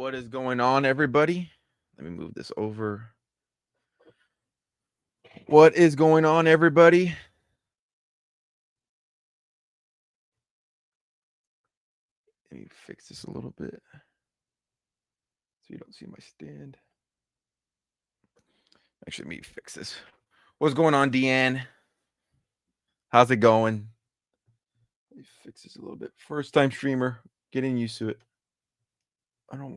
What is going on, everybody? Let me move this over. What is going on, everybody? Let me fix this a little bit so you don't see my stand. Actually, let me fix this. What's going on, Deanne? How's it going? Let me fix this a little bit. First time streamer, getting used to it.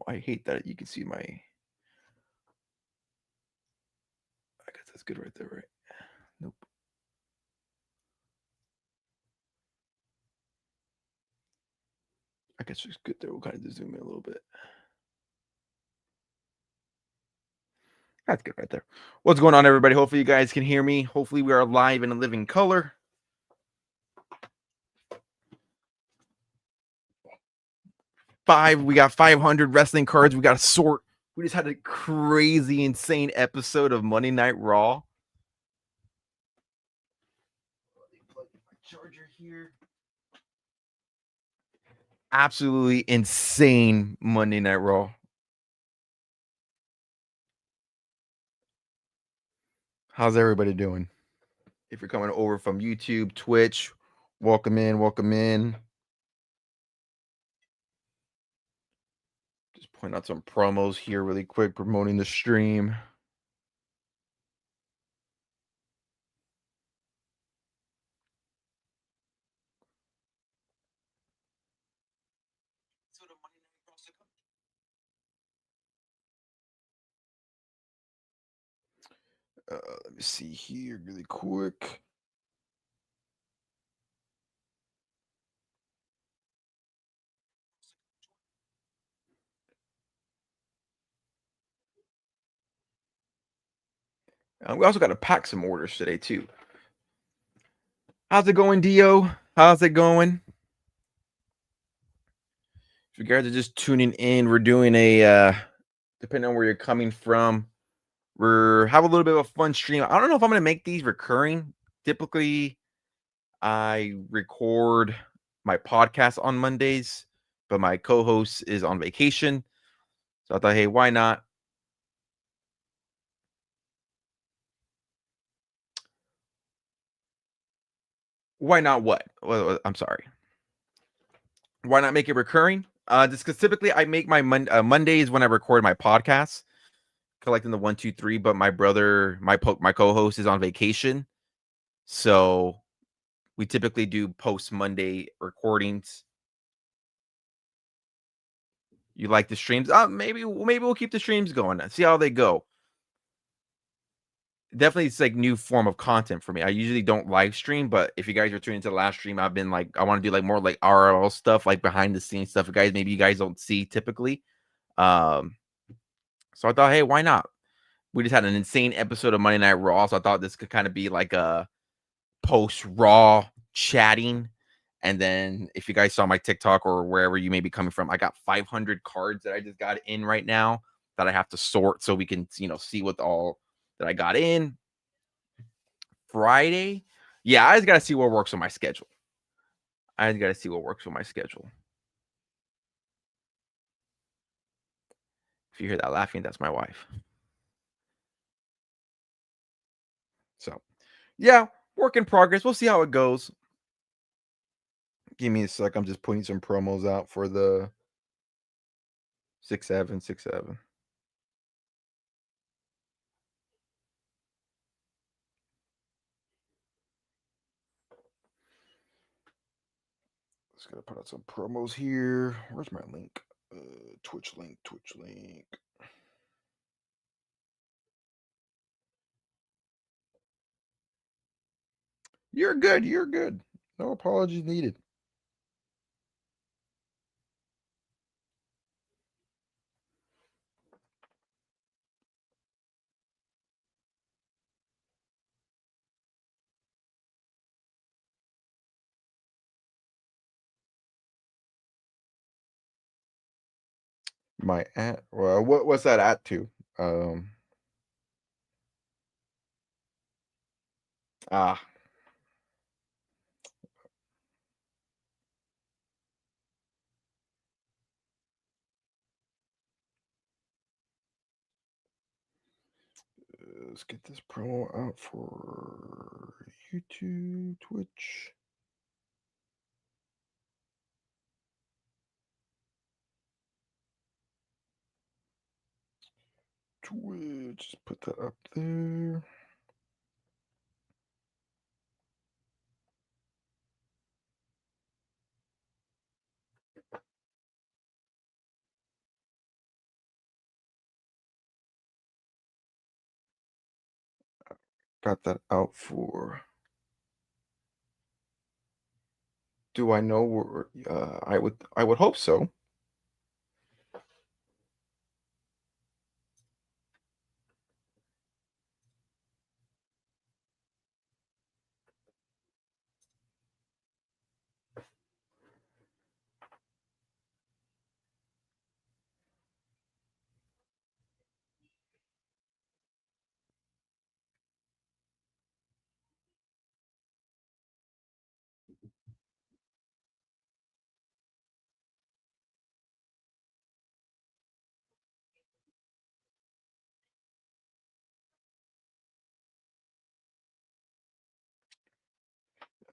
I hate that you can see my. I guess that's good right there, right? Nope. I guess it's good there. We'll kind of just zoom in a little bit. That's good right there. What's going on, everybody? Hopefully, you guys can hear me. Hopefully, we are live in a living color. We got 500 wrestling cards. We got to sort. We just had a crazy, insane episode of Monday Night Raw. Plug in my charger here. Absolutely insane Monday Night Raw. How's everybody doing? If you're coming over from YouTube, Twitch, welcome in, welcome in. Just point out some promos here really quick, promoting the stream. Let me see here really quick. We also got to pack some orders today too. How's it going, Dio? How's it going? If you guys are just tuning in, we're doing a depending on where you're coming from, we're have a little bit of a fun stream. I don't know if I'm gonna make these recurring. Typically, I record my podcast on Mondays, but my co-host is on vacation. So I thought, hey, why not? Why not what? Well, I'm sorry. Why not make it recurring? Just because typically I make my Mondays when I record my podcast, collecting the 1, 2, 3. But my brother, my co-host, is on vacation, so we typically do post Monday recordings. You like the streams? Maybe we'll keep the streams going. See how they go. Definitely, it's like new form of content for me. I usually don't live stream, but if you guys are tuning into the last stream, I've been like, I want to do like more like RL stuff, like behind the scenes stuff. Maybe you guys don't see typically. So I thought, hey, why not? We just had an insane episode of Monday Night Raw, so I thought this could kind of be like a post Raw chatting. And then if you guys saw my TikTok or wherever you may be coming from, I got 500 cards that I just got in right now that I have to sort so we can, see what all that I got in. Friday. Yeah, I just got to see what works on my schedule. If you hear that laughing, that's my wife. So, yeah, work in progress. We'll see how it goes. Give me a sec. I'm just putting some promos out for the 6-7, 6-7. Just gonna put out some promos here. Where's my link? Twitch link. You're good. No apologies needed. My at well, what's that at to? Ah, Let's get this promo out for YouTube, Twitch. Twitch, put that up there. Got that out for. Do I know where? I would hope so.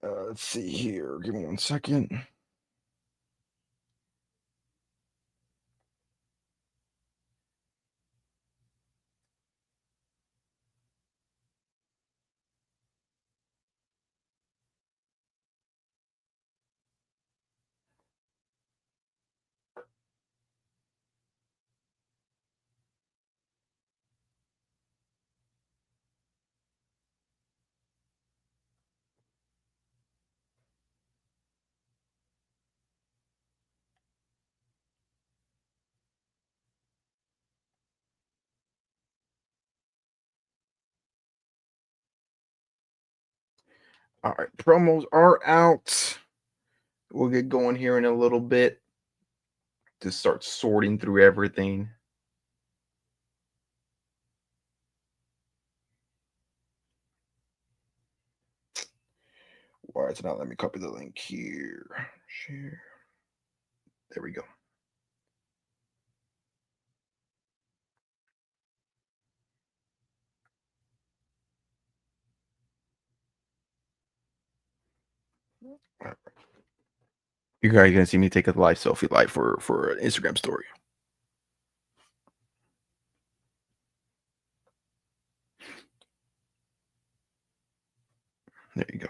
Let's see here. Give me 1 second. All right, promos are out. We'll get going here in a little bit to start sorting through everything. Why it's not letting me copy the link here? Share. There we go. Right. You guys gonna see me take a live selfie live for an Instagram story. There you go.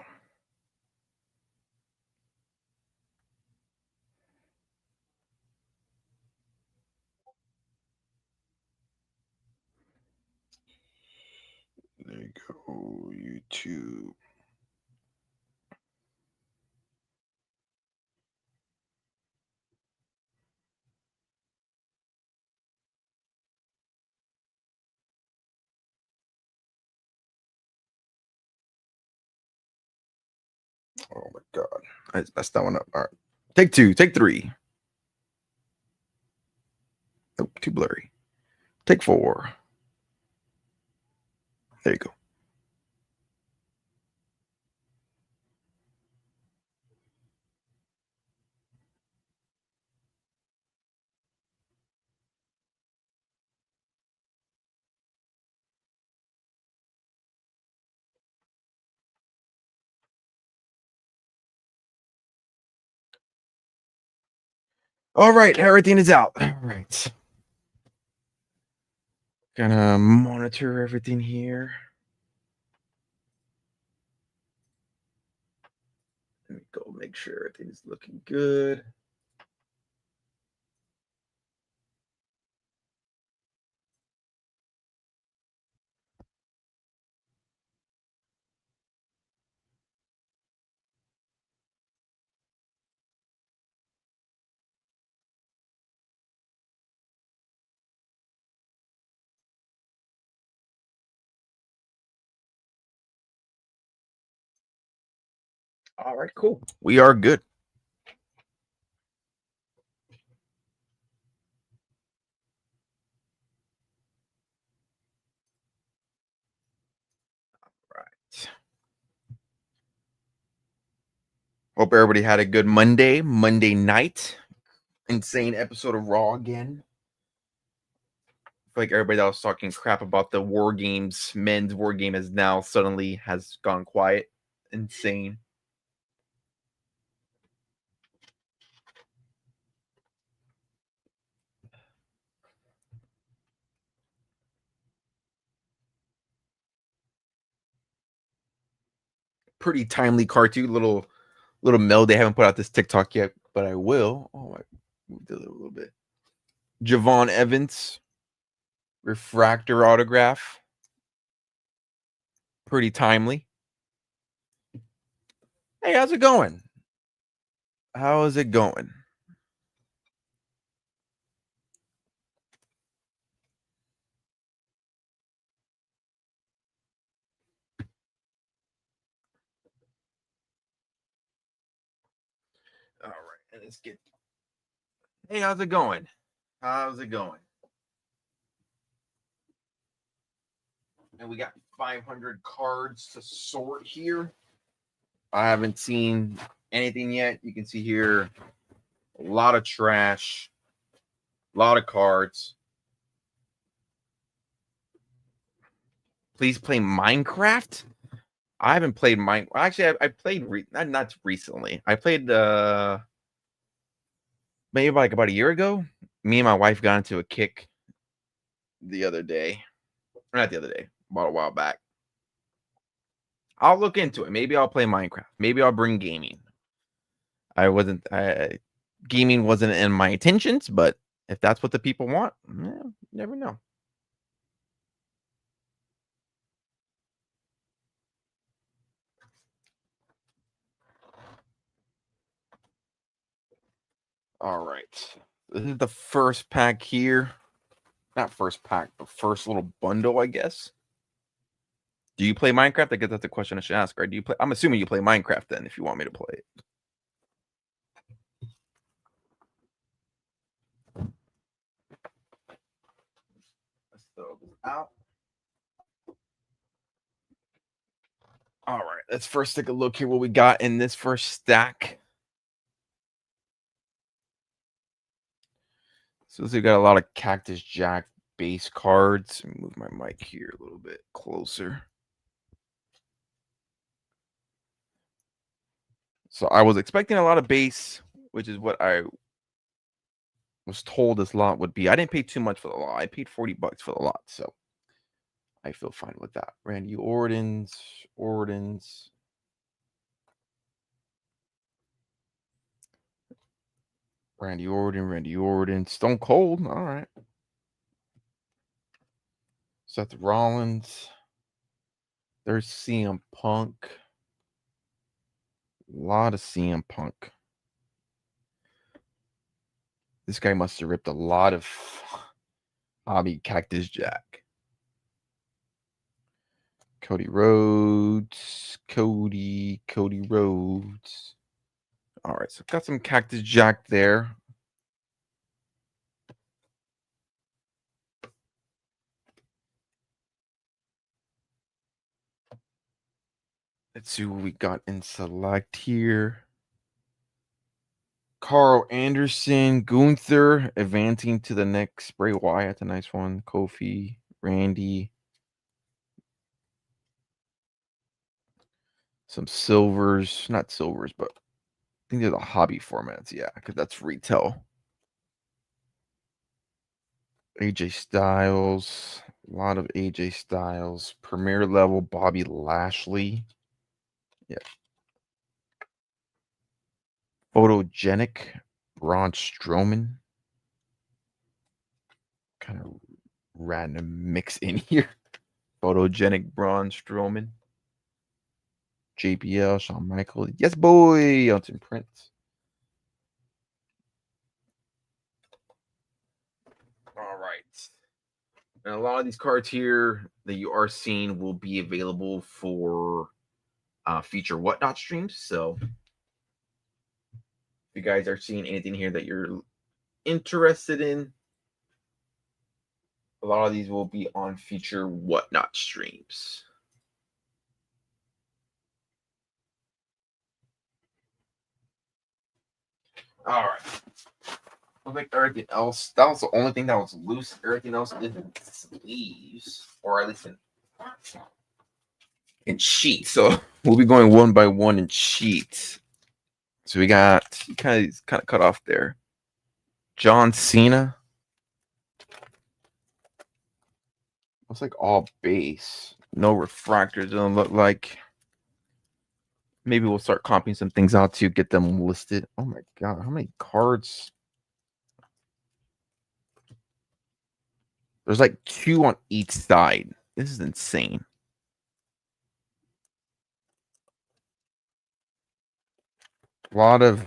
There you go. YouTube. Oh my god. I messed that one up. All right. Take two. Take three. Oh, too blurry. Take four. There you go. All right, everything is out. All right. Gonna monitor everything here. Let me go make sure everything is looking good. All right, cool. We are good. Right. Hope everybody had a good Monday night. Insane episode of Raw again. feel like everybody that was talking crap about the war games, men's war game, is now suddenly has gone quiet. Insane. Pretty timely card too. Little meld. They haven't put out this TikTok yet, but I will. Oh, I moved it a little bit. Javon Evans, refractor autograph. Pretty timely. Hey, how's it going? How is it going? All right, and let's get. Hey, how's it going? How's it going? And we got 500 cards to sort here. I haven't seen anything yet. You can see here a lot of trash, a lot of cards. Please play Minecraft. I haven't played Minecraft. Actually, I played not recently. I played maybe like about a year ago. Me and my wife got into a kick the other day. Not the other day, about a while back. I'll look into it. Maybe I'll play Minecraft. Maybe I'll bring gaming. Gaming wasn't in my intentions, but if that's what the people want, you never know. All right. This is the first pack here. Not first pack, but first little bundle, I guess. Do you play Minecraft? I guess that's the question I should ask. Right? Do you play? I'm assuming you play Minecraft then, if you want me to play it. Let's throw this out. All right. Let's first take a look here. What we got in this first stack. So we got a lot of Cactus Jack base cards. Let me move my mic here a little bit closer. So I was expecting a lot of base, which is what I was told this lot would be. I didn't pay too much for the lot. I paid $40 for the lot, so I feel fine with that. Randy Orton's. Randy Orton. Stone Cold. All right. Seth Rollins. There's CM Punk. A lot of CM Punk. This guy must have ripped a lot of hobby Cactus Jack. Cody Rhodes. Cody Rhodes. All right, so got some Cactus Jack there. Let's see what we got in select here. Carl Anderson, Gunther advancing to the next. Bray Wyatt, a nice one. Kofi, Randy. Some silvers, not silvers, but I think they're the hobby formats. Yeah, because that's retail. AJ Styles, a lot of AJ Styles. Premier level Bobby Lashley. Yeah. Photogenic Braun Strowman. Kind of random mix in here. Photogenic Braun Strowman. JBL, Shawn Michaels. Yes, boy. Elton Prince. All right. And a lot of these cards here that you are seeing will be available for future Whatnot streams. So if you guys are seeing anything here that you're interested in, a lot of these will be on future Whatnot streams. All right. Like everything else, that was the only thing that was loose. Everything else is in sleeves, or at least in sheets. So we'll be going one by one in sheets. So we got kind of cut off there. John Cena. Looks like all base. No refractors. Doesn't look like. Maybe we'll start comping some things out to get them listed. Oh my god, how many cards? There's like 2 on each side. This is insane. A lot of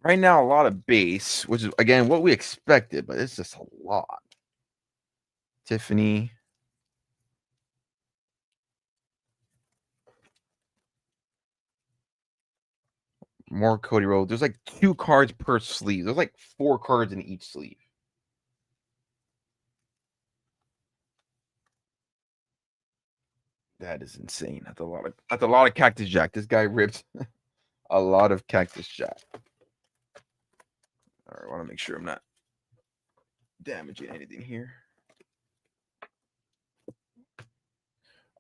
right now, a lot of base, which is again what we expected, but it's just a lot. Tiffany. More Cody Rhodes. There's like 2 cards per sleeve. There's like 4 cards in each sleeve. That is insane. That's a lot of Cactus Jack. This guy ripped a lot of Cactus Jack. All right, I want to make sure I'm not damaging anything here.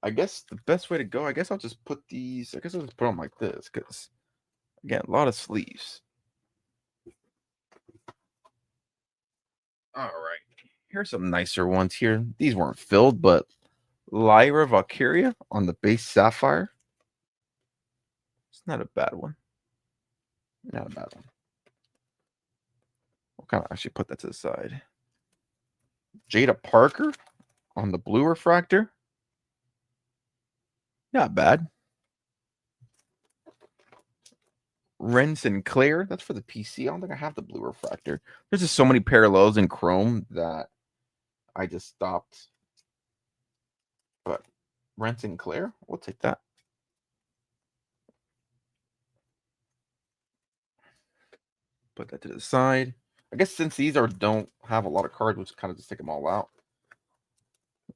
I guess the best way to go, I guess I'll just put these, I guess I'll just put them like this because, again, a lot of sleeves. All right. Here's some nicer ones here. These weren't filled, but Lyra Valkyria on the base Sapphire. It's not a bad one. Not a bad one. We'll kind of actually put that to the side. Jada Parker on the blue refractor. Not bad. Ren Sinclair. That's for the PC. I don't think I have the blue refractor. There's just so many parallels in Chrome that I just stopped. But Ren Sinclair, we'll take that. Put that to the side. I guess since these don't have a lot of cards, we'll just kind of just take them all out.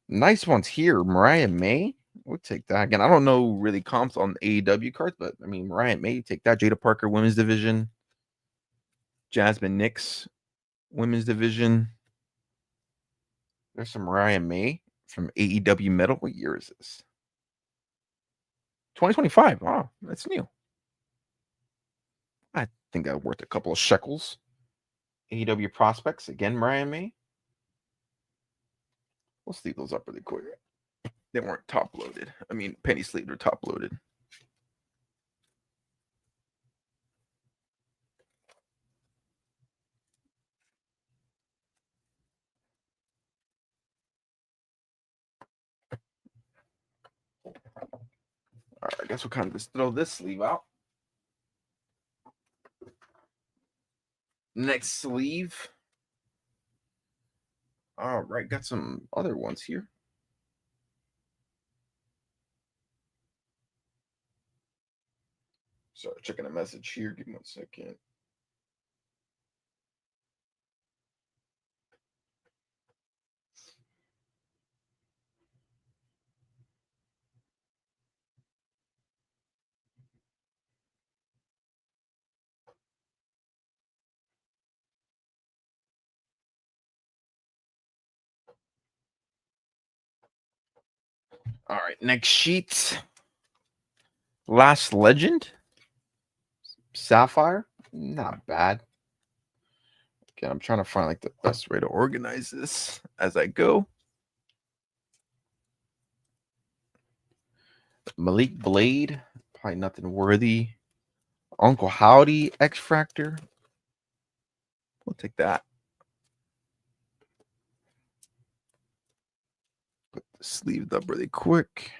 Nice ones here. Mariah May. We'll take that. Again, I don't know really comps on AEW cards, but I mean, Mariah May, take that. Jada Parker, women's division. Jasmine Nix, women's division. There's some Mariah May from AEW Metal. What year is this? 2025. Wow, that's new. I think that worth a couple of shekels. AEW prospects. Again, Mariah May. We'll sleeve those up really quick. They weren't top loaded. I mean, penny sleeved or top loaded. All right, I guess we'll kind of just throw this sleeve out. Next sleeve. All right, got some other ones here. Sorry, checking a message here. Give me 1 second. All right, next sheet. Last Legend. Sapphire. Not bad. Again, I'm trying to find like the best way to organize this as I go. Malik Blade. Probably nothing worthy. Uncle Howdy X Fractor. We'll take that. Put the sleeve up really quick.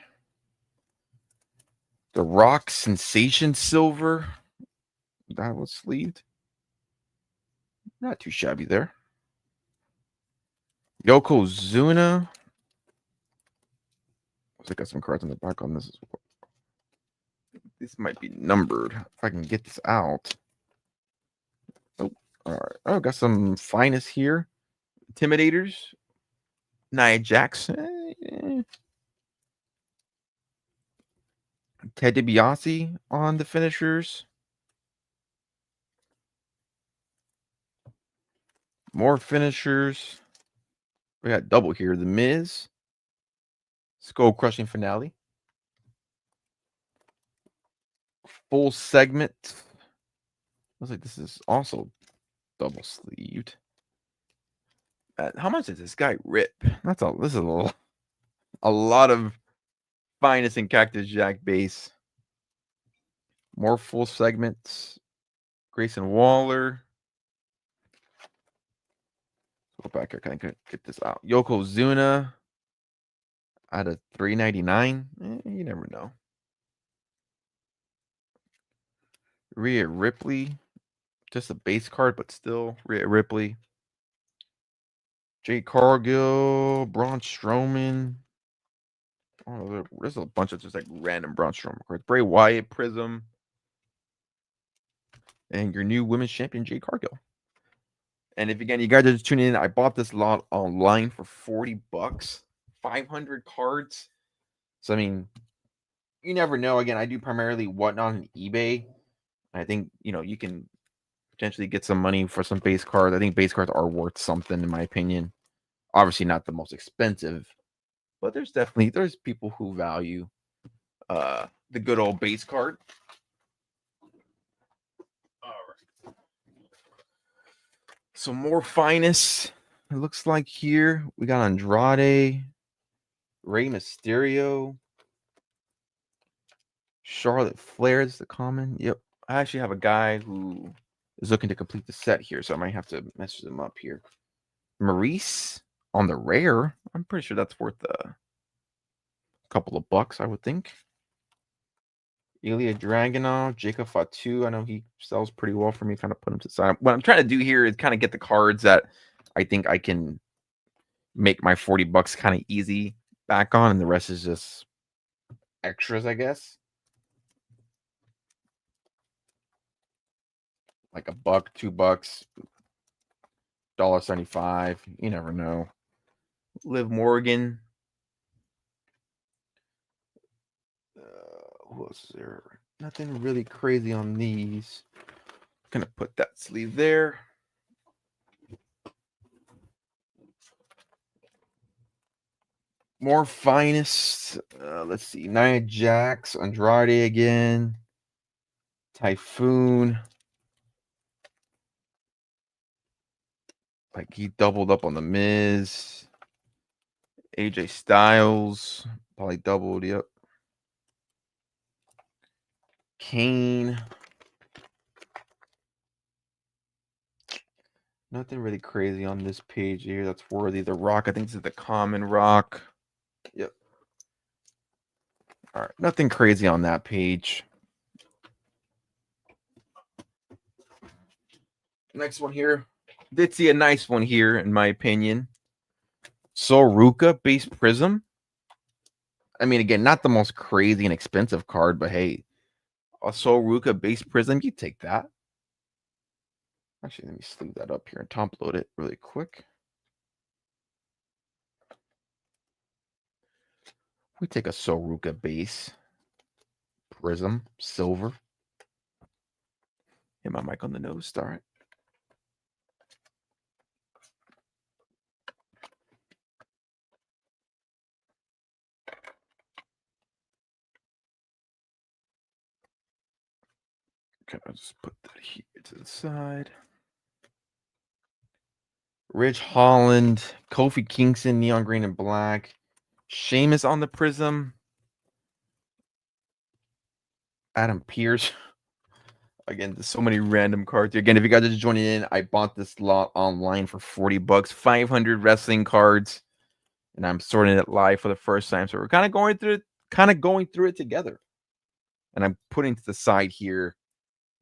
The Rock Sensation Silver. That was sleeved. Not too shabby there. Yokozuna. I got some cards on the back on this as well. This might be numbered. If I can get this out. Oh, all right. Oh, got some finest here. Intimidators. Nia Jackson. Ted DiBiase on the finishers. More finishers. We got double here. The Miz. Skull crushing finale. Full segment. Looks like this is also double sleeved. How much does this guy rip? That's all. This is a lot of finest in Cactus Jack base. More full segments. Grayson Waller. Go back here. Can I get this out? Yokozuna out of 399. You never know. Rhea Ripley. Just a base card, but still Rhea Ripley. Jade Cargill. Braun Strowman. Oh, there's a bunch of just like random Braun Strowman cards. Bray Wyatt Prism. And your new women's champion, Jade Cargill. And if again you guys are just tuning in, I bought this lot online for $40, 500 cards. So I mean, you never know. Again, I do primarily whatnot on eBay. I think you can potentially get some money for some base cards. I think base cards are worth something in my opinion. Obviously not the most expensive, but there's people who value the good old base card. All right. So more finest. It looks like here we got Andrade, Rey Mysterio, Charlotte Flair is the common. Yep. I actually have a guy who is looking to complete the set here, so I might have to message him up here. Maurice on the rare. I'm pretty sure that's worth a couple of bucks, I would think. Ilya Dragunov, Jacob Fatu. I know he sells pretty well for me. Kind of put him to the side. What I'm trying to do here is kind of get the cards that I think I can make my $40 kind of easy back on, and the rest is just extras, I guess. Like $1, $2, $1.75. You never know. Liv Morgan. Who else is there? Nothing really crazy on these. Gonna put that sleeve there. More finest. Let's see. Nia Jax, Andrade again. Typhoon. Like he doubled up on the Miz. AJ Styles. Probably doubled. Yep. Kane. Nothing really crazy on this page here that's worthy. The Rock. I think this is the common Rock. Yep. All right. Nothing crazy on that page. Next one here. Did see a nice one here, in my opinion. Soruka base Prism. I mean, again, not the most crazy and expensive card, but hey, a Soruka base Prism, you take that. Actually, let me sleeve that up here and top load it really quick. We take a Soruka base Prism silver. Hit my mic on the nose. Start. Okay, I'll just put that here to the side. Ridge Holland, Kofi Kingston, neon green and black. Sheamus on the Prism. Adam Pearce. Again, there's so many random cards. Again, if you guys are just joining in, I bought this lot online for $40. 500 wrestling cards. And I'm sorting it live for the first time. So we're kind of going through it together. And I'm putting to the side here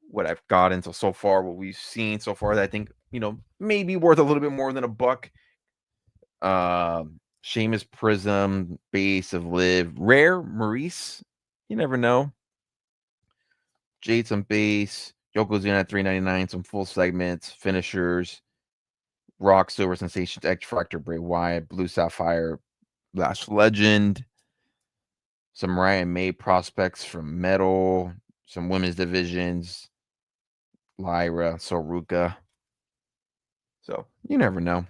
what I've gotten so far, what we've seen so far that I think, maybe worth a little bit more than $1. Sheamus Prism, base of Liv, rare Maurice. You never know. Jade some base, Yokozuna at $3.99, some full segments, finishers, Rock, Silver Sensations, X Factor, Bray Wyatt, Blue Sapphire, Lash Legend, some Ryan May prospects from Metal, some women's divisions, Lyra, Soruka. So you never know.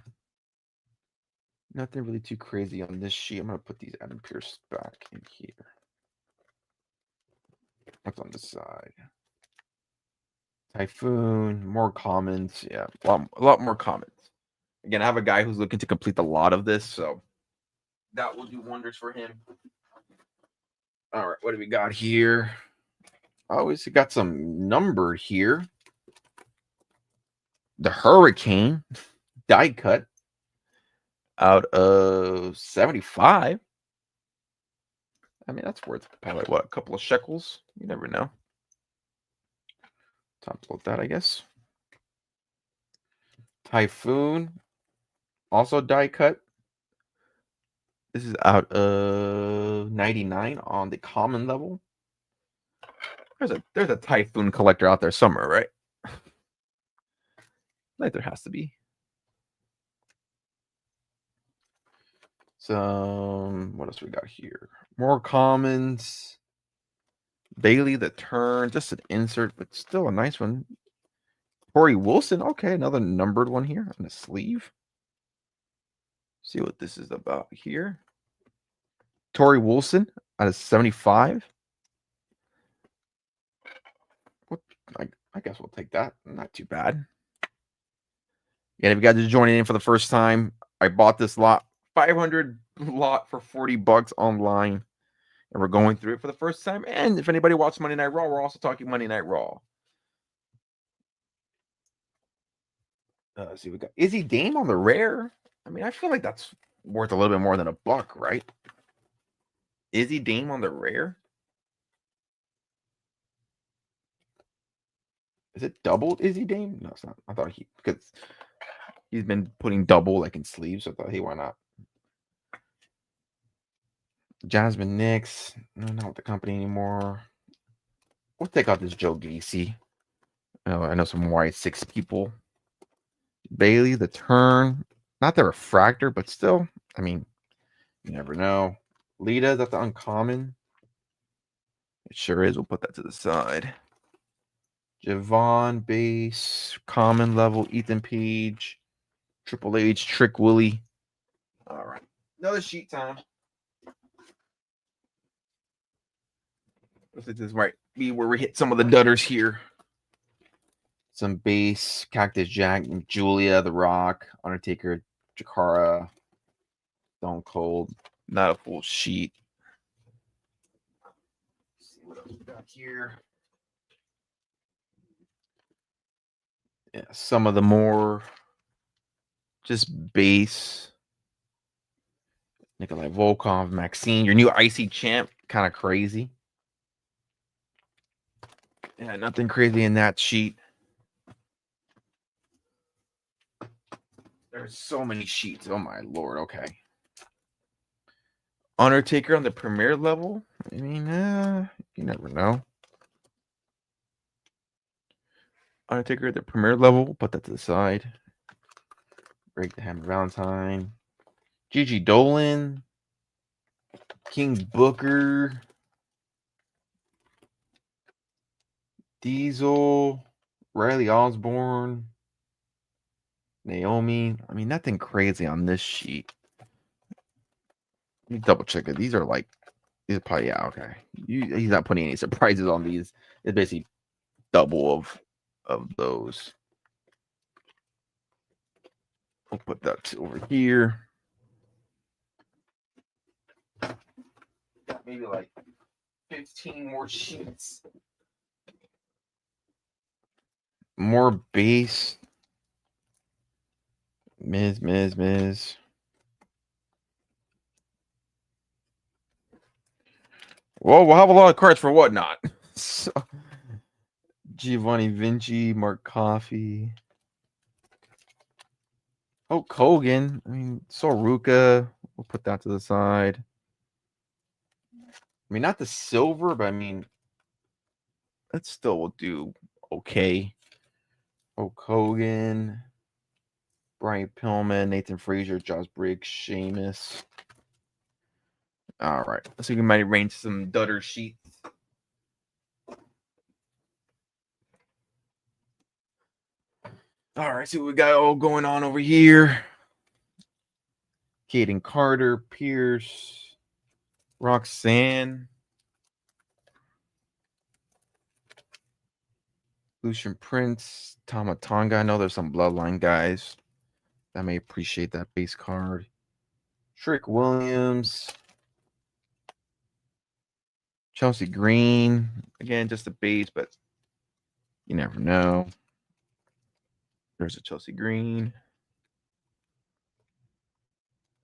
Nothing really too crazy on this sheet. I'm gonna put these Adam Pierce back in here. What's on this side? Typhoon, more commons. Yeah, a lot more commons. Again, I have a guy who's looking to complete a lot of this, so that will do wonders for him. All right, what do we got here? Oh, it's got some numbered here. The Hurricane die cut out of 75. I mean, that's worth probably what, a couple of shekels. You never know. Time to load that, I guess. Typhoon, also die cut. This is out of 99 on the common level. There's a Typhoon collector out there somewhere, right? Like there has to be. Some, what else we got here? More commons. Bailey the Turn, just an insert, but still a nice one. Corey Wilson, okay, another numbered one here on the sleeve. See what this is about here. Torrey Wilson out of 75. What? I guess we'll take that. Not too bad. And if you guys are joining in for the first time, I bought this lot, 500 lot for $40 online. And we're going through it for the first time. And if anybody watched Monday Night Raw, we're also talking Monday Night Raw. Let's see, we got Izzy Dame on the rare. I mean, I feel like that's worth a little bit more than $1, right? Izzy Dame on the rare. Is it doubled Izzy Dame? No, it's not. I thought because he's been putting double like in sleeves. So I thought, hey, why not? Jasmine Nix, not with the company anymore. We'll take out this Joe Gacy. I know some white 6 people. Bailey the Turn, not the refractor, but still, I mean, you never know. Lita, that's the uncommon. It sure is. We'll put that to the side. Javon base, common level, Ethan Page, Triple H, Trick Willie. All right, another sheet time. This is might be where we hit some of the dudders here. Some base, Cactus Jack, Julia, The Rock, Undertaker, Jakara, Stone Cold. Not a full sheet. Let's see what else we got here. Yeah, some of the more just base. Nikolai Volkov, Maxine, your new IC champ, kind of crazy. Yeah, nothing crazy in that sheet. There's so many sheets. Oh my lord. Okay. Undertaker on the premier level. I mean, you never know. Undertaker at the premier level. Put that to the side. Break the Hammer Valentine. Gigi Dolan. King Booker. Diesel. Riley Osborne. Naomi. I mean, nothing crazy on this sheet. Let me double check it. These are probably, yeah, okay. He's not putting any surprises on these. It's basically double of those. We'll put that over here. Got maybe like 15 more sheets. More base. Miz. Well, we'll have a lot of cards for whatnot. So, Giovanni Vinci, Mark Coffey. Oh, Kogan. I mean, Soruka. We'll put that to the side. I mean, not the silver, but I mean, that still will do okay. Oh, Kogan. Brian Pillman, Nathan Frazier, Josh Briggs, Sheamus. All right. So we might arrange some dutter sheets. All right, see what we got all going on over here. Caden Carter, Pierce, Roxanne, Lucian Prince, Tomatonga. I know there's some bloodline guys that may appreciate that base card. Trick Williams, Chelsea Green. Again, just a base, but you never know. There's a Chelsea Green.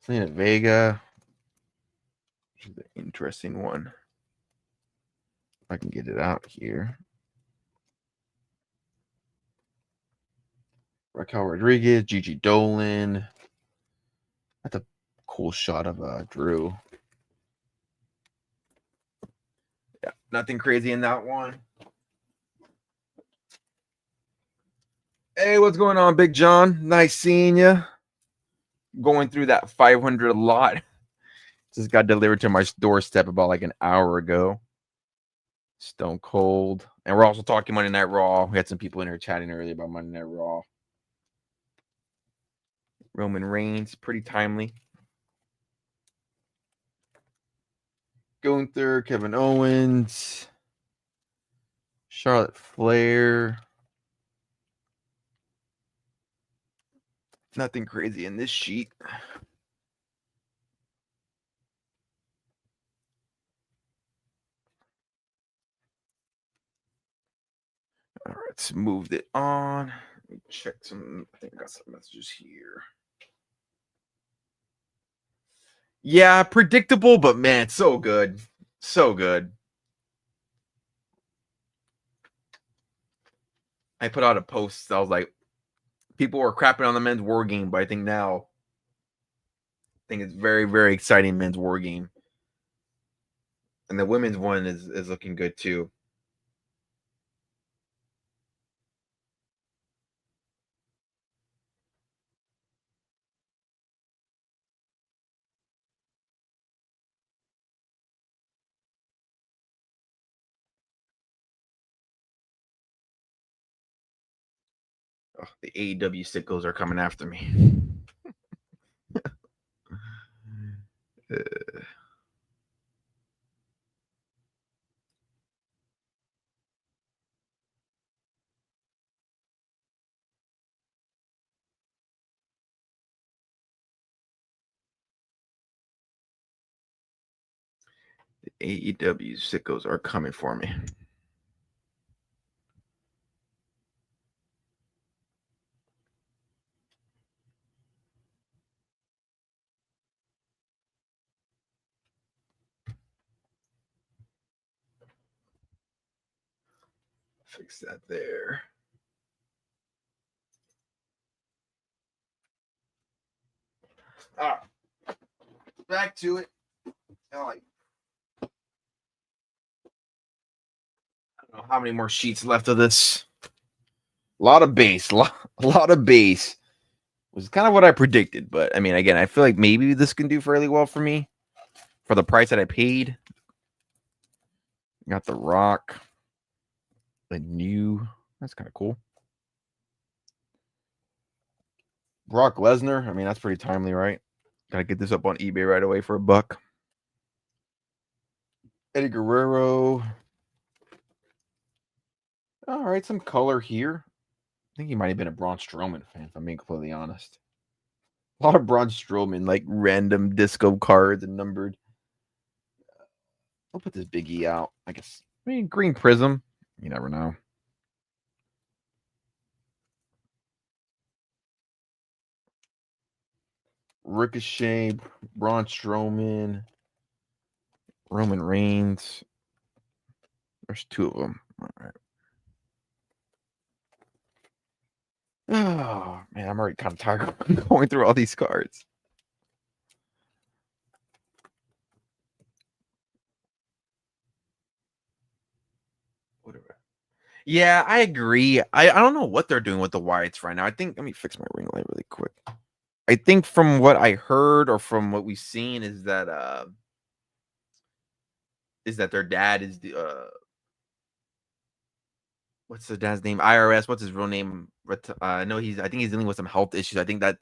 Selena Vega. This is an interesting one. If I can get it out here. Raquel Rodriguez, Gigi Dolan. That's a cool shot of Drew. Yeah, nothing crazy in that one. Hey, what's going on, Big John? Nice seeing you. Going through that 500 lot. Just got delivered to my doorstep about like an hour ago. Stone Cold. And we're also talking Monday Night Raw. We had some people in here chatting earlier about Monday Night Raw. Roman Reigns, pretty timely. Gunther, Kevin Owens, Charlotte Flair. Nothing crazy in this sheet. All right, let's move it on. Let me check some. I think I got some messages here. Yeah, predictable, but man, it's so good. So good. I put out a post. I was like, people were crapping on the men's war game, but I think now, I think it's very, very exciting men's war game. And the women's one is looking good too. Oh, the AEW sickos are coming after me. The AEW sickos are coming for me. Fix that there. Ah, back to it. I don't know how many more sheets left of this. A lot of base. A lot of base. Was kind of what I predicted, but I mean, again, I feel like maybe this can do fairly well for me for the price that I paid. Got the Rock, the new. That's kind of cool. Brock Lesnar. I mean, that's pretty timely, right? Gotta get this up on eBay right away for $1. Eddie Guerrero. All right, some color here. I think he might have been a Braun Strowman fan, if I'm being completely honest. A lot of Braun Strowman, like random disco cards and numbered. I'll put this Big E out. I guess. I mean, Green Prism. You never know. Ricochet, Braun Strowman, Roman Reigns. There's two of them. All right. Oh man, I'm already kind of tired of going through all these cards. Whatever. Yeah, I agree. I don't know what they're doing with the Wyatts right now. I think let me fix my ring light really quick. I think from what I heard or from what we've seen is that their dad is the what's the dad's name? IRS. What's his real name? I know I think he's dealing with some health issues. I think that's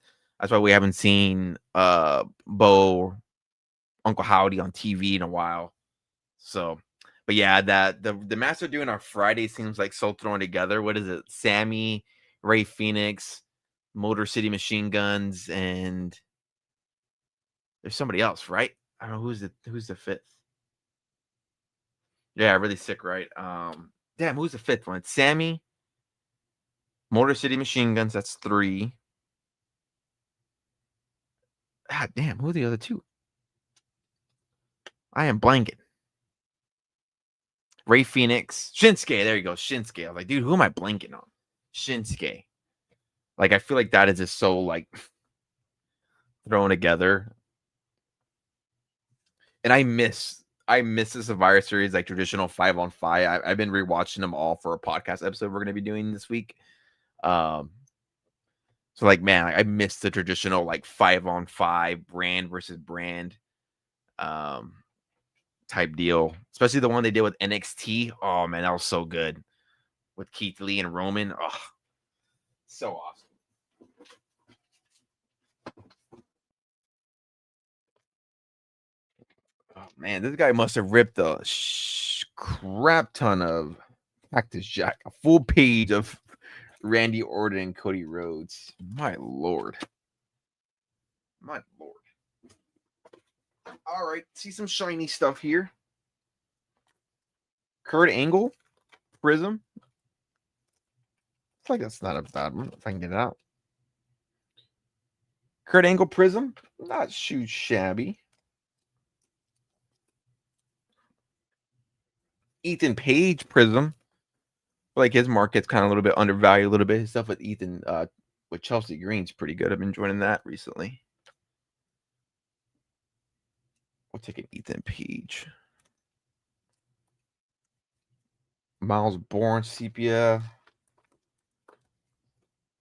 why we haven't seen Bo Uncle Howdy on TV in a while. So, but yeah, that the match they're doing on Friday seems like so thrown together. What is it? Sammy, Ray Phoenix, Motor City Machine Guns, and there's somebody else, right? I don't know who's the fifth. Yeah, really sick, right? Damn, who's the fifth one? It's Sammy, Motor City Machine Guns. That's 3. Ah, damn, who are the other 2? I am blanking. Ray Phoenix, Shinsuke. There you go, Shinsuke. I was like, dude, who am I blanking on? Shinsuke. Like, I feel like that is just so like thrown together. And I miss the Survivor Series, like traditional 5-on-5. I've been rewatching them all for a podcast episode we're gonna be doing this week. So like, man, I miss the traditional like 5-on-5 brand versus brand type deal, especially the one they did with NXT. Oh man, that was so good with Keith Lee and Roman. Oh, so awesome. Oh man, this guy must have ripped a crap ton of Cactus Jack, a full page of Randy Orton and Cody Rhodes. My lord. My lord. All right, see some shiny stuff here. Kurt Angle, Prism. It's like that's not a bad one if I can get it out. Kurt Angle Prism, not too shabby. Ethan Page Prism. Like his market's kind of a little bit undervalued, a little bit. His stuff with Ethan, with Chelsea Green's pretty good. I've been enjoying that recently. We'll take an Ethan Page. Miles Bourne, Sepia.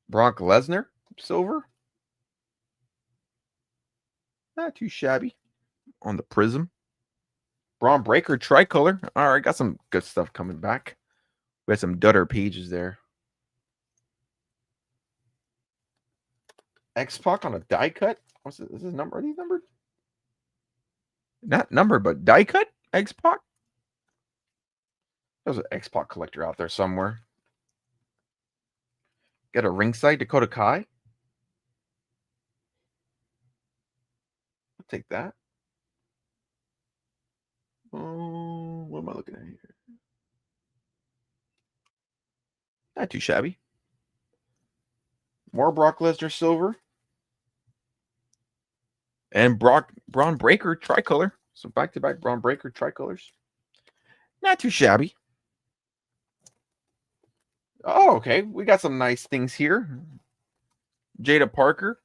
Brock Lesnar, silver. Not too shabby on the Prism. Braun Breaker, tricolor. All right, got some good stuff coming back. We had some Dutter pages there. X-Pac on a die cut. What's this? Is this number? Are these numbered? Not numbered, but die cut? X-Pac? There's an X-Pac collector out there somewhere. Got a ringside Dakota Kai. I'll take that. Oh, what am I looking at here? Not too shabby. More Brock Lesnar silver. And Braun Breaker tricolor. So back-to-back Braun Breaker tricolors. Not too shabby. Oh, okay. We got some nice things here. Jada Parker.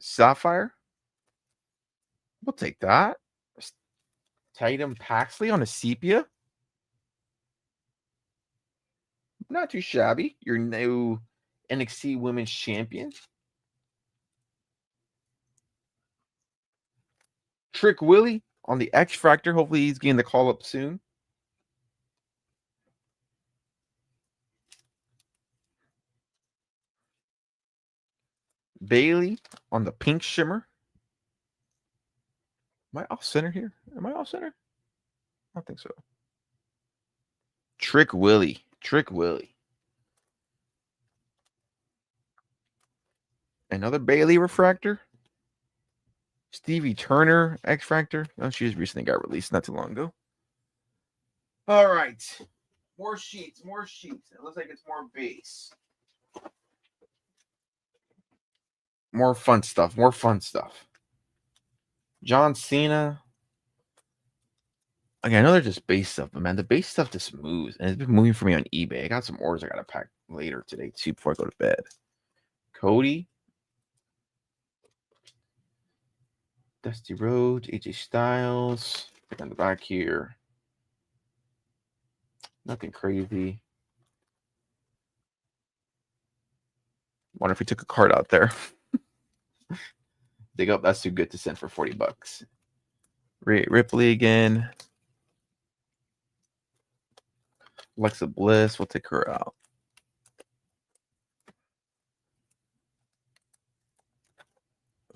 Sapphire. We'll take that. Tatum Paxley on a sepia. Not too shabby. Your new NXT Women's Champion. Trick Willie on the X Factor. Hopefully he's getting the call up soon. Bailey on the Pink Shimmer. Am I off center here? Am I off center? I don't think so. Trick Willie. Trick Willie. Another Bailey refractor. Stevie Turner X Factor. Oh, she just recently got released not too long ago. All right. More sheets. More sheets. It looks like it's more base. More fun stuff. More fun stuff. John Cena. Okay, I know they're just base stuff, but man, the base stuff just moves. And it's been moving for me on eBay. I got some orders I got to pack later today, too, before I go to bed. Cody. Dusty Rhodes. AJ Styles. Pick on the back here. Nothing crazy. Wonder if we took a card out there. Dig up. That's too good to send for $40. Ripley again. Alexa Bliss, we'll take her out.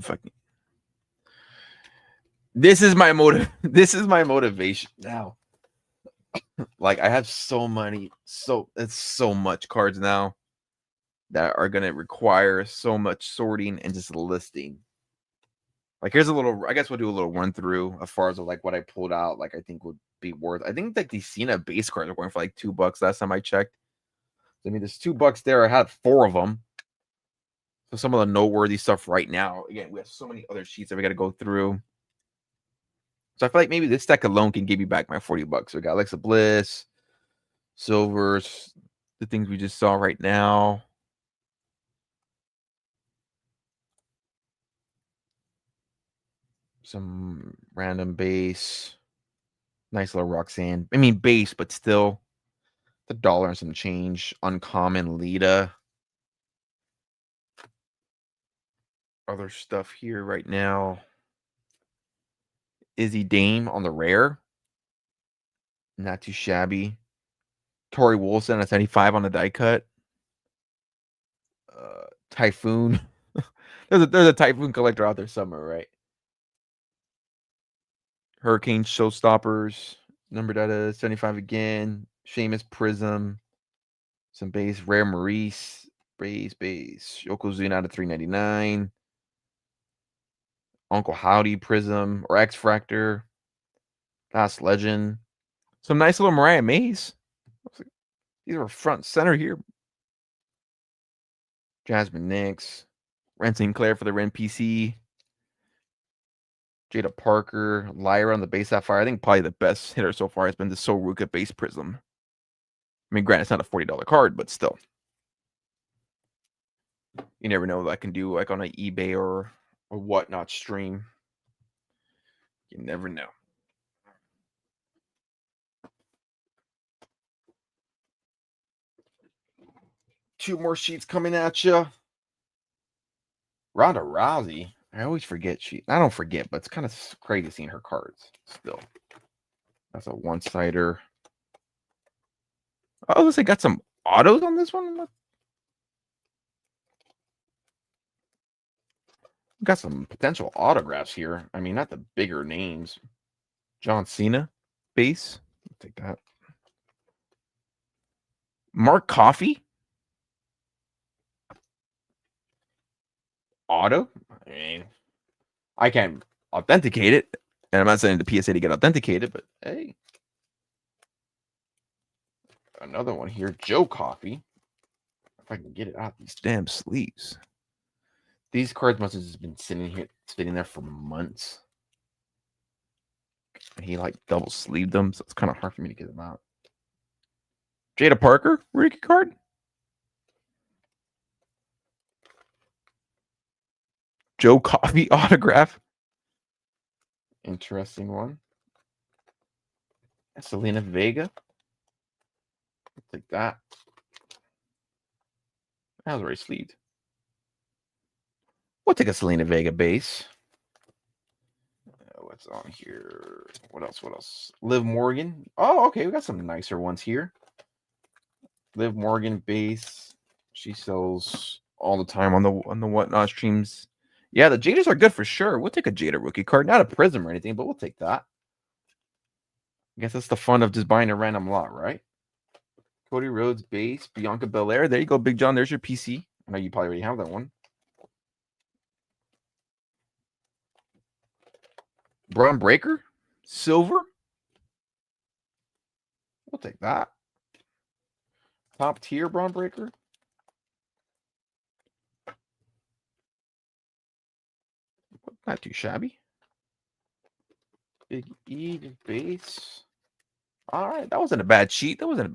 Fucking. This is my motive. This is my motivation now. Like I have so it's so much cards now that are gonna require so much sorting and just listing. Like here's a little. I guess we'll do a little run through as far as like what I pulled out. Like I think would be worth. I think like the Cena base cards are going for like $2 last time I checked. I mean, there's $2 there. I had 4 of them. So some of the noteworthy stuff right now. Again, we have so many other sheets that we got to go through. So I feel like maybe this deck alone can give you back my $40. We got Alexa Bliss, Silvers, the things we just saw right now. Some random base. Nice little Roxanne. I mean base, but still the dollar and some change. Uncommon Lita. Other stuff here right now. Izzy Dame on the rare. Not too shabby. Tori Wilson at 75 on the die cut. Typhoon. there's a Typhoon collector out there somewhere, right? Hurricane Showstoppers. Number data 75 again. Seamus Prism. Some base. Rare Maurice. Base. Yokozuna out of 399. Uncle Howdy Prism or X Fractor. Last Legend. Some nice little Mariah Mays. These are front center here. Jasmine Nix. Ren Sinclair for the Ren PC. Jada Parker. Lyra on the base Sapphire. I think probably the best hitter so far has been the Soruka base Prism. I mean, granted, it's not a $40 card, but still. You never know what I can do like on an eBay or whatnot stream. You never know. Two more sheets coming at you. Ronda Rousey. I always forget I don't forget, but it's kind of crazy seeing her cards still. That's a one-sider. Oh, looks like got some autos on this one. Got some potential autographs here. I mean, not the bigger names. John Cena base. I'll take that. Mark Coffey. Auto. I mean, I can't authenticate it. And I'm not saying the PSA to get authenticated, but hey. Another one here. Joe Coffey. If I can get it out these damn sleeves. These cards must have just been sitting there for months. And he like double sleeved them, so it's kind of hard for me to get them out. Jada Parker, rookie card. Joe Coffey autograph. Interesting one. Selena Vega. I'll take that. That was already sleeved. We'll take a Selena Vega base. What's on here? What else? Liv Morgan. Oh, okay. We got some nicer ones here. Liv Morgan base. She sells all the time on the whatnot streams. Yeah, the Jadas are good for sure. We'll take a Jada rookie card. Not a Prism or anything, but we'll take that. I guess that's the fun of just buying a random lot, right? Cody Rhodes base. Bianca Belair. There you go, Big John. There's your PC. I know you probably already have that one. Braun Breaker. Silver. We'll take that. Top tier Braun Breaker. Not too shabby. Big E base. All right, that wasn't a bad sheet. Like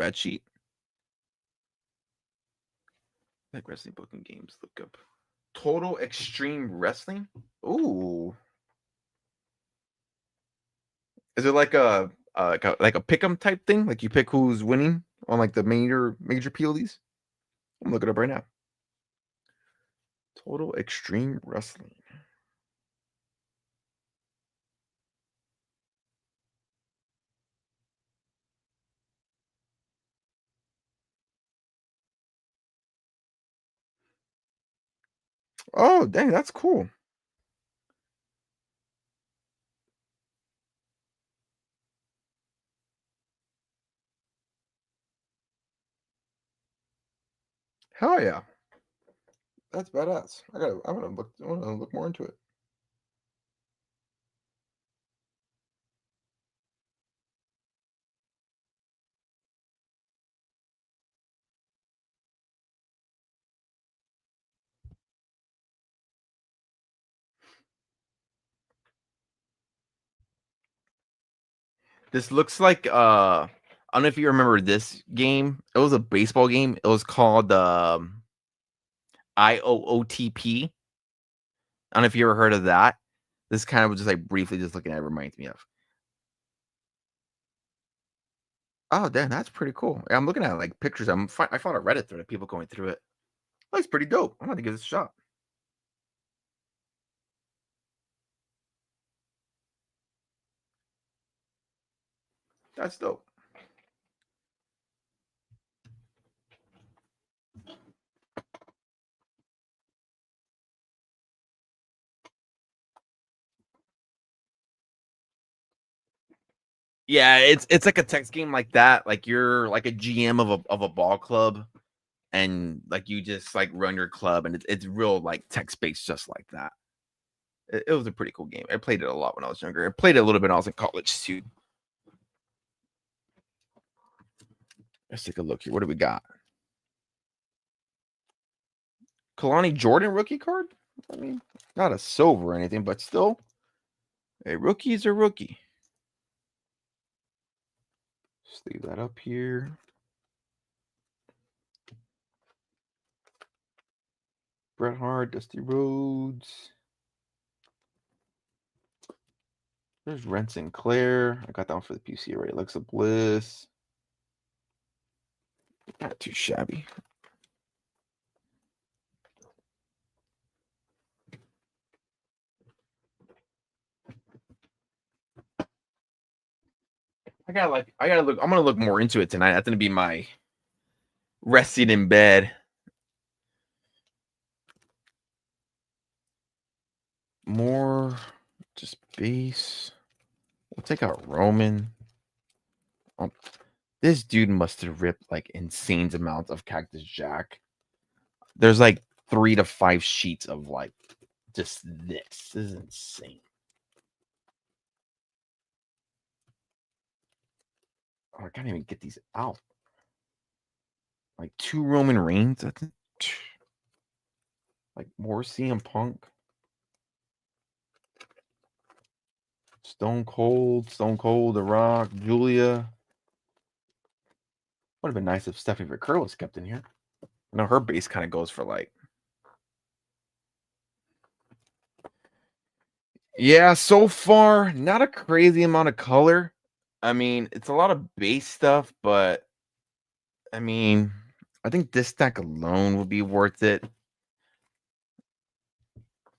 wrestling booking games. Look up Total Extreme Wrestling. Ooh, is it like a pick'em type thing? Like you pick who's winning on like the major PLEs? I'm looking it up right now. Total Extreme Wrestling. Oh, dang, that's cool. Hell yeah. That's badass. I wanna look more into it. This looks like I don't know if you remember this game. It was a baseball game. It was called IOOTP. I don't know if you ever heard of that. This kind of just like briefly just looking at it reminds me of. Oh, damn, that's pretty cool. I'm looking at like pictures. I found a Reddit thread of people going through it. Looks pretty dope. I'm gonna give this a shot. That's dope. Yeah, it's like a text game like that. Like you're like a GM of a ball club, and like you just like run your club, and it's real like text based, just like that. It was a pretty cool game. I played it a lot when I was younger. I played it a little bit when I was in college too. Let's take a look here. What do we got? Kalani Jordan rookie card. I mean, not a silver or anything, but still, a rookie is a rookie. Just leave that up here. Bret Hart, Dusty Rhodes. There's Ren Sinclair. I got that one for the PC already. Alexa Bliss. Not too shabby. I gotta look. I'm gonna look more into it tonight. That's gonna be my resting in bed. More just base. We'll take out Roman. Um, this dude must have ripped like insane amounts of Cactus Jack. There's like 3 to 5 sheets of like just this. This is insane. Oh, I can't even get these out. Like 2 Roman Reigns. That's like more CM Punk. Stone Cold, The Rock, Julia. Would have been nice if Stephanie McCurl was kept in here. I know her base kind of goes for like. Yeah, so far, not a crazy amount of color. I mean, it's a lot of base stuff, but I mean, I think this stack alone would be worth it.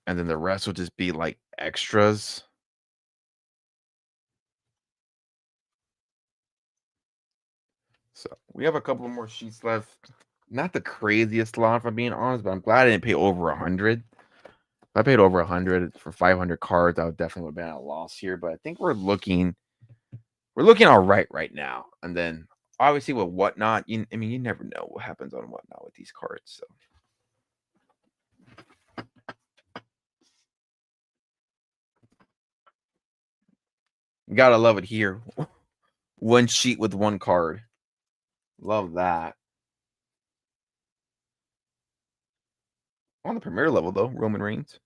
And then the rest will just be like extras. So we have a couple more sheets left. Not the craziest lot, if I'm being honest, but I'm glad I didn't pay over 100. If I paid over 100 for 500 cards, I would definitely have been at a loss here. But I think we're looking all right now. And then obviously with whatnot, I mean, you never know what happens on whatnot with these cards. So you gotta love it here. One sheet with one card. Love that. On the premier level though, Roman Reigns.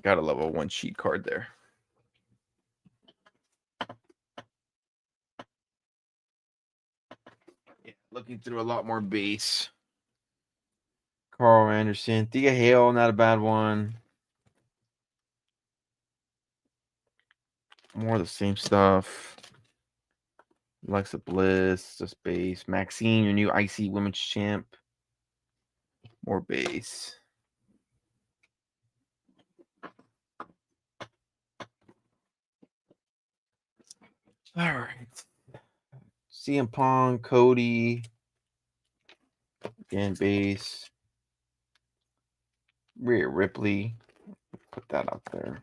Gotta love a one sheet card there. Yeah, looking through a lot more base. Carl Anderson, Thea Hale, not a bad one. More of the same stuff. Alexa Bliss, just base. Maxine, your new IC Women's Champ. More base. All right. CM Pong, Cody. Again, base. Rhea Ripley. Put that out there.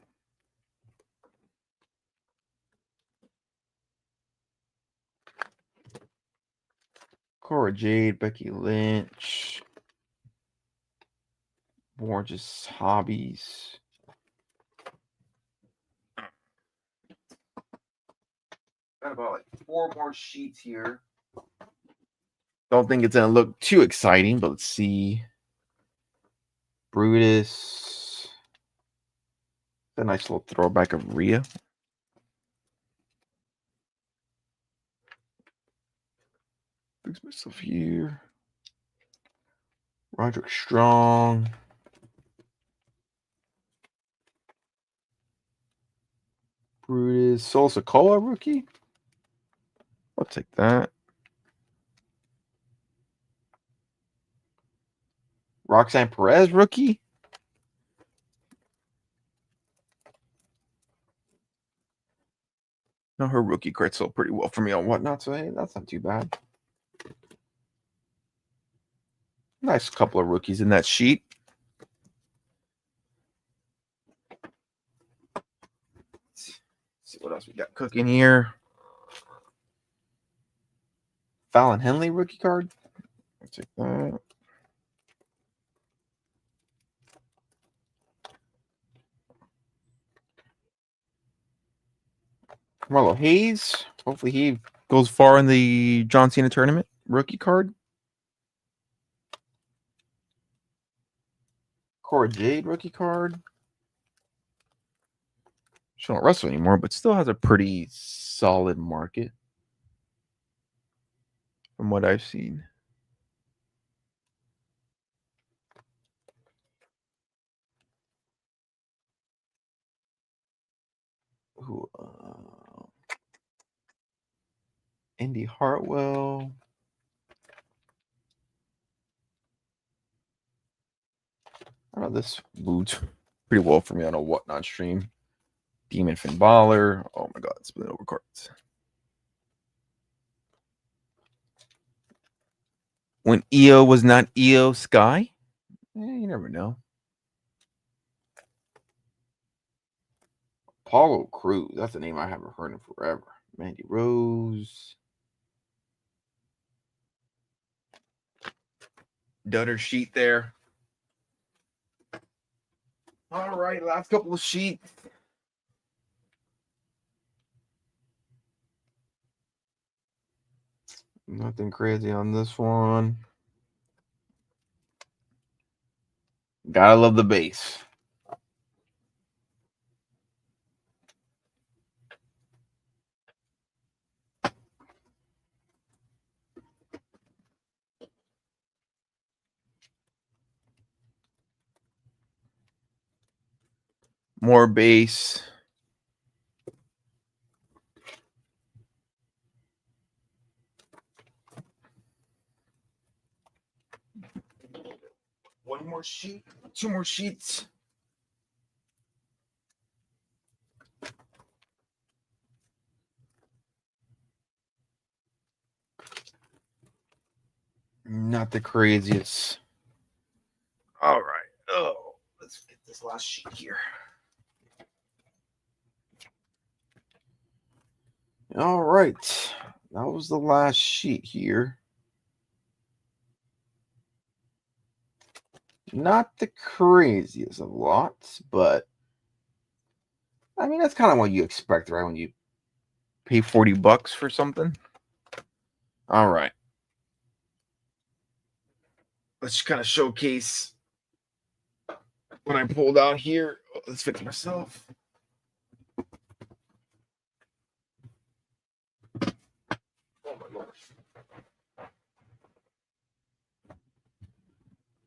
Cora Jade, Becky Lynch. Borges Hobbies. Got about like 4 more sheets here. Don't think it's gonna look too exciting, but let's see. Brutus. A nice little throwback of Rhea. Fix myself here. Roderick Strong. Brutus. Sol Sokola rookie. I'll take that. Roxanne Perez rookie. No, her rookie card sold pretty well for me on Whatnot, so hey, that's not too bad. Nice couple of rookies in that sheet. Let's see what else we got cooking here. Fallon Henley rookie card. I'll take that. Carmelo Hayes. Hopefully he goes far in the John Cena tournament. Rookie card. Cora Jade rookie card. She don't wrestle anymore, but still has a pretty solid market from what I've seen. Ooh, Indy Hartwell. I don't know, this moved pretty well for me on a Whatnot stream. Demon Finn Balor. Oh my god, split over cards. When EO was not EO Sky? You never know. Apollo Crews. That's a name I haven't heard in forever. Mandy Rose. Dutter sheet there. All right, last couple of sheets. Nothing crazy on this one. Gotta love the base. More base. One more sheet. 2 more sheets. Not the craziest. All right. Oh, let's get this last sheet here. All right. That was the last sheet here. Not the craziest of lots, but I mean, that's kind of what you expect, right? When you pay $40 for something. All right. Let's just kind of showcase what I pulled out here. Let's fix myself. Oh my lord.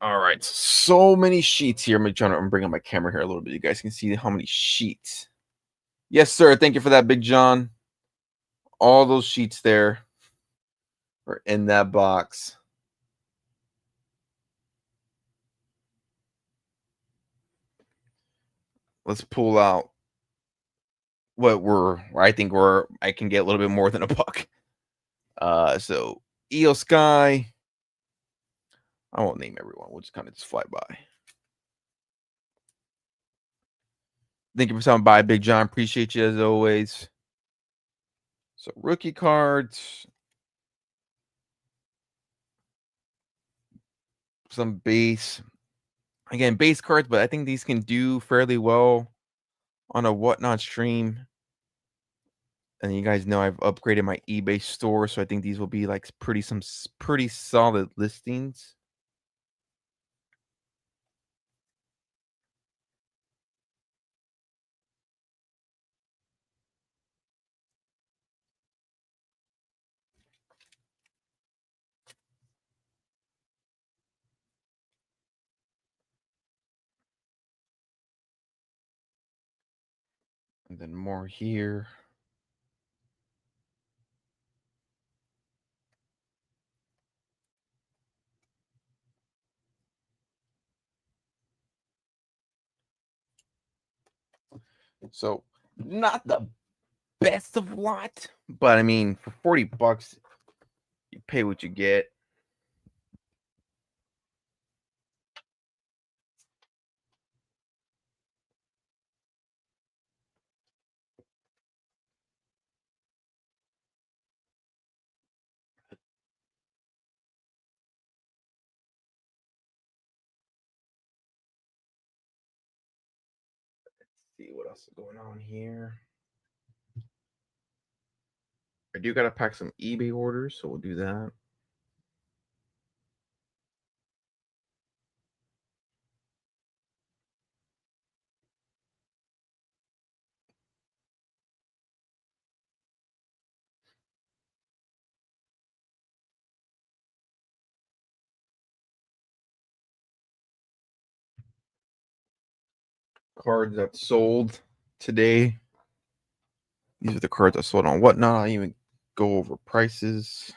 All right, so many sheets here. I'm bringing my camera here a little bit. You guys can see how many sheets. Yes, sir. Thank you for that, Big John. All those sheets there are in that box. Let's pull out I think I can get a little bit more than a buck. So EO Sky. I won't name everyone. We'll just kind of fly by. Thank you for stopping by, Big John. Appreciate you as always. So rookie cards, some base. Again, base cards, but I think these can do fairly well on a whatnot stream. And you guys know I've upgraded my eBay store, so I think these will be like pretty solid listings. And then more here. So not the best of lot, but I mean for 40 bucks, you pay what you get. Let's see what else is going on here. I do gotta pack some eBay orders, so we'll do that. Cards that sold today. These are the cards that sold on whatnot. I'll even go over prices.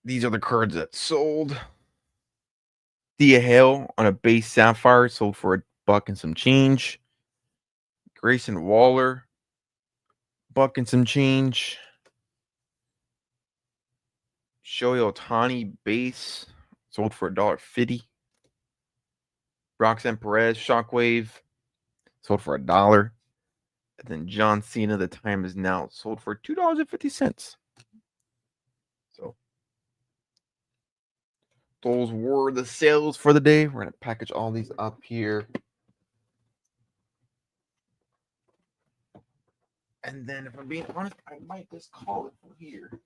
These are the cards that sold. Thea Hale on a base sapphire sold for $1 and some change. Grayson Waller, $1 and some change. Shohei Ohtani base sold for $1.50. Roxanne Perez Shockwave sold for $1. And then John Cena, the time is now, sold for $2.50. So those were the sales for the day. We're gonna package all these up here. And then if I'm being honest, I might just call it from here.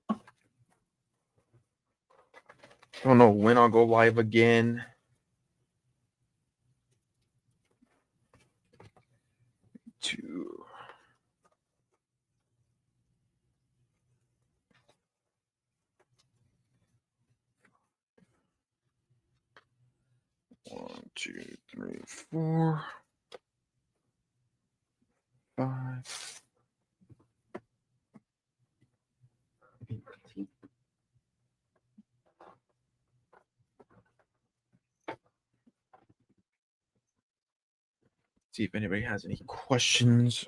I don't know when I'll go live again. Two. One, two, three, 4, 5. See if anybody has any questions.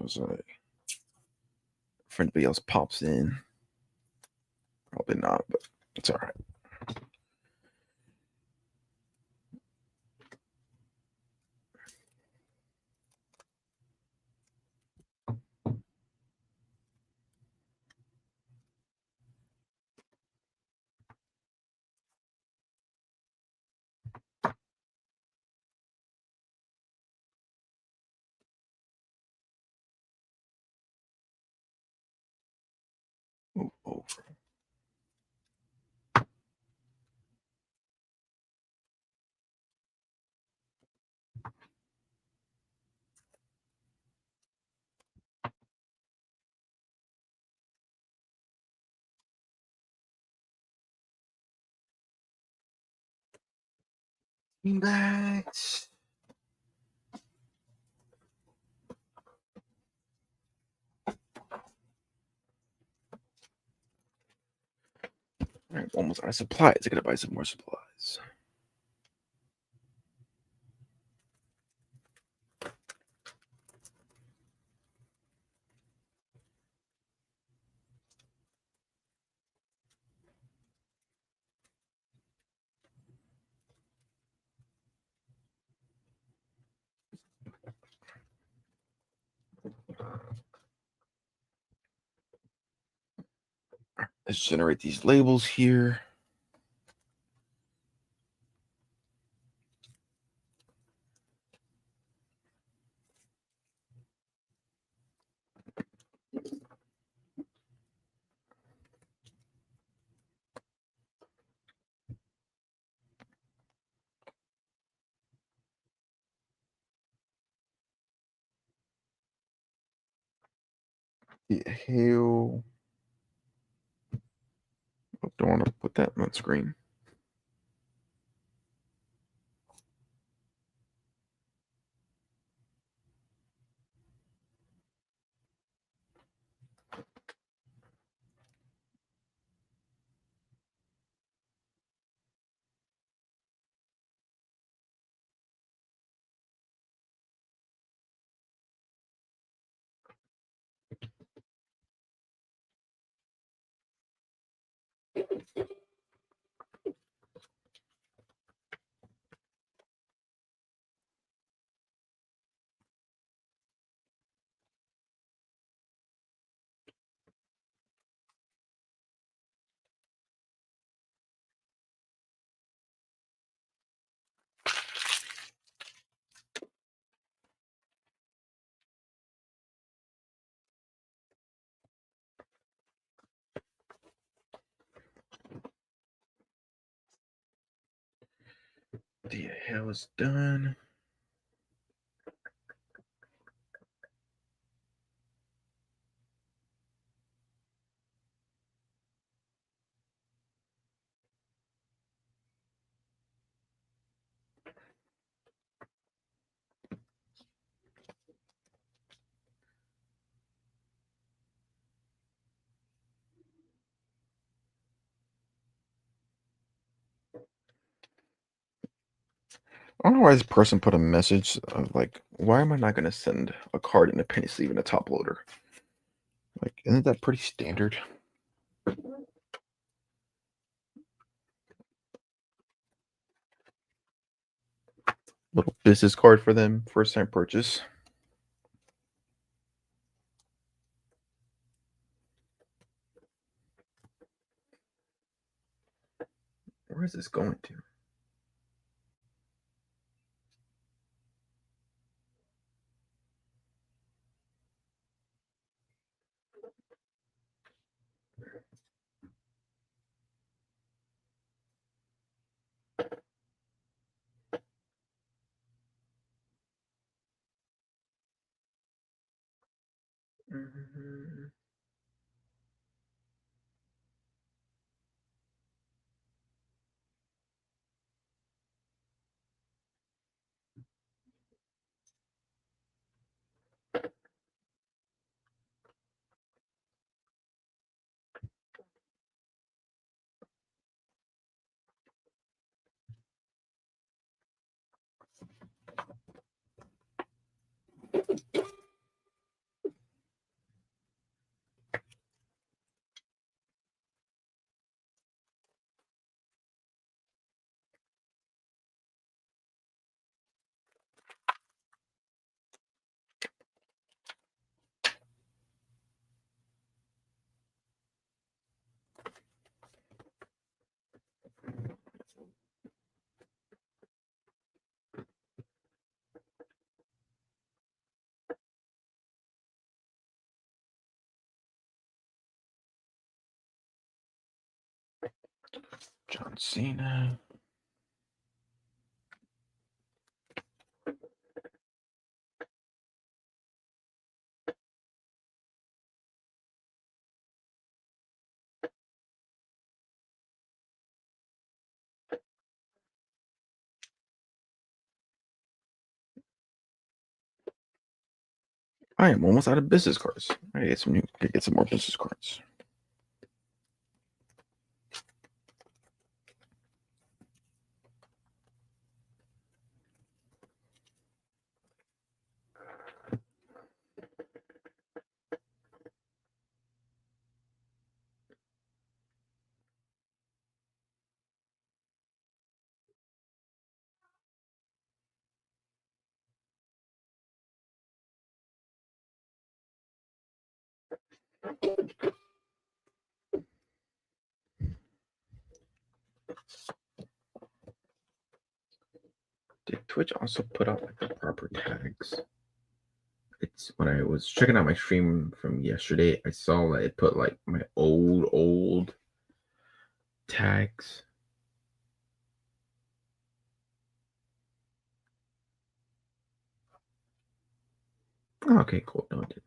If anybody else pops in. Probably not, but it's all right. Move over. That. I'm almost out of supplies. I gotta buy some more supplies. Let's generate these labels here. The hell. I don't want to put that on screen. The hell is done. I don't know why this person put a message of like, why am I not going to send a card in a penny sleeve in a top loader? Like, isn't that pretty standard? Little business card for them, first time purchase. Where is this going to? Mhm. John Cena. I am almost out of business cards. I get some more business cards. Did Twitch also put out like the proper tags? It's when I was checking out my stream from yesterday, I saw that it put like my old tags. Oh, okay, cool. No, it didn't.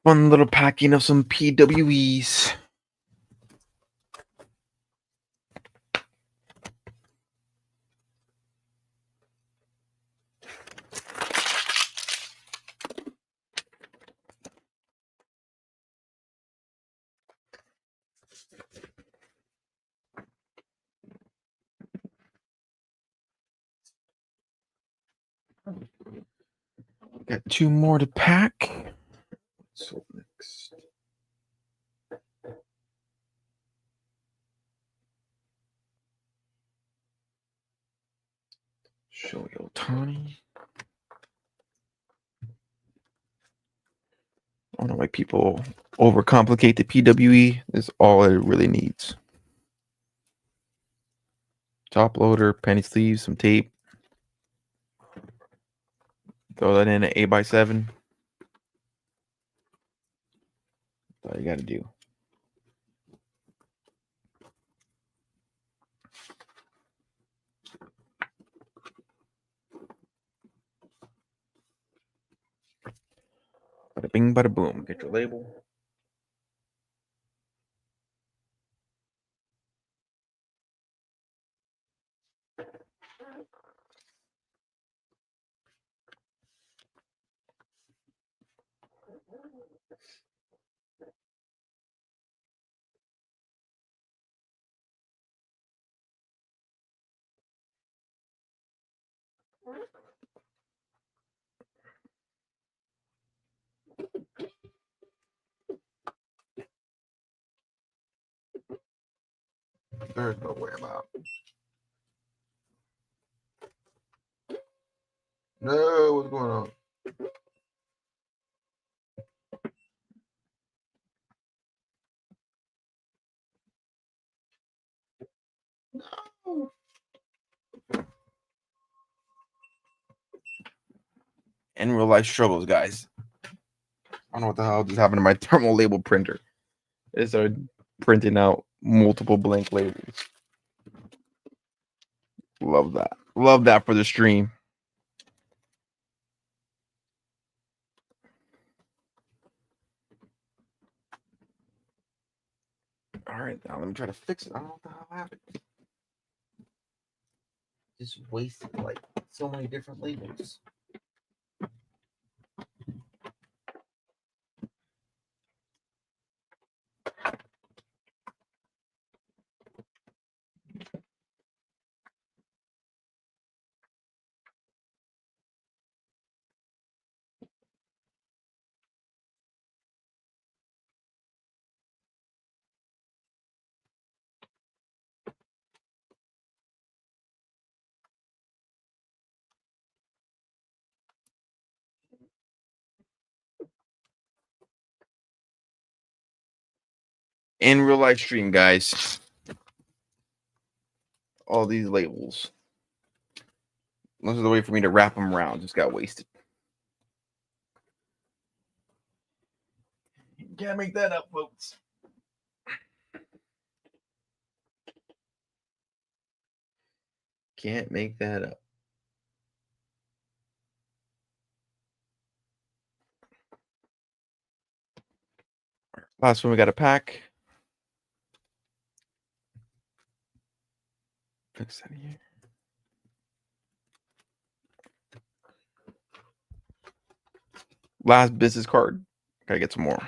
One little packing of some PWEs. Got 2 more to pack. So next. Shohei Ohtani. I don't know why people overcomplicate the PWE. This is all it really needs. Top loader, penny sleeves, some tape. Throw that in at 8x7. That's all you got to do. Bada bing, bada boom. Get your label. There's no way about. No, what's going on? No. In real life struggles, guys. I don't know what the hell just happened to my thermal label printer. It started printing out multiple blank labels. Love that. Love that for the stream. All right, now let me try to fix it. I don't know what the hell happened. Just wasted like so many different labels. In real life stream, guys. All these labels. This is the way for me to wrap them around. Just got wasted. Can't make that up, folks. Can't make that up. Last one we got to pack. Fix that here. Last business card. Gotta get some more.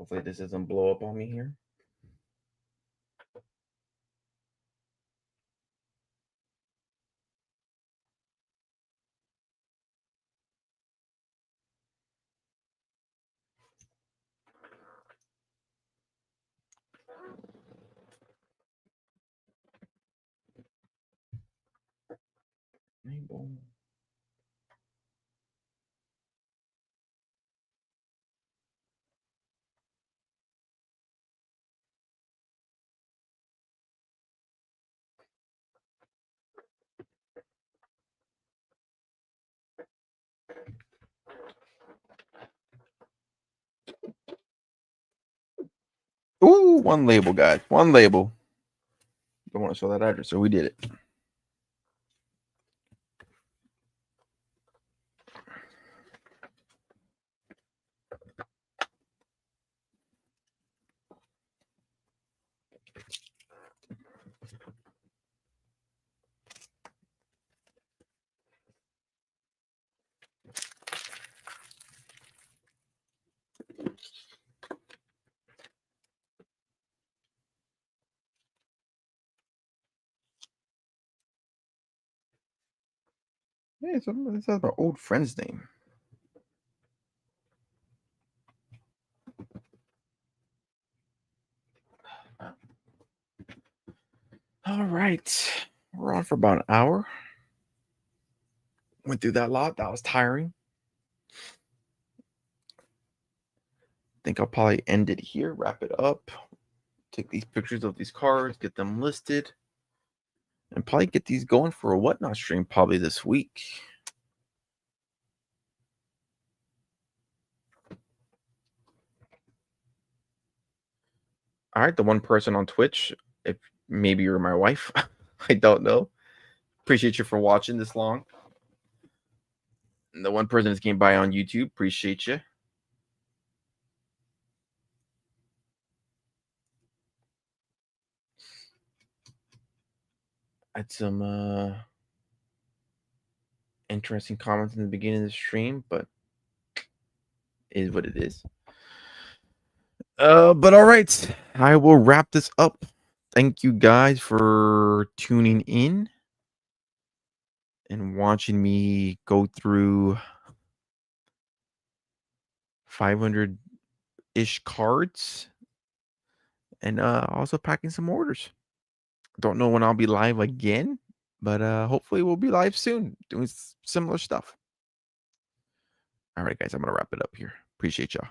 Hopefully this doesn't blow up on me here. Label. Ooh, one label, guys. One label. Don't want to show that address, so we did it. Hey, this has my old friend's name. All right. We're on for about an hour. Went through that lot. That was tiring. Think I'll probably end it here, wrap it up, take these pictures of these cards, get them listed, and probably get these going for a whatnot stream probably this week. All right, the one person on Twitch, if maybe you're my wife, I don't know. Appreciate you for watching this long. And the one person that came by on YouTube, appreciate you. Had some interesting comments in the beginning of the stream, but it is what it is. But all right, I will wrap this up. Thank you guys for tuning in and watching me go through 500-ish cards and also packing some orders. Don't know when I'll be live again, but hopefully we'll be live soon doing similar stuff. All right, guys, I'm going to wrap it up here. Appreciate y'all.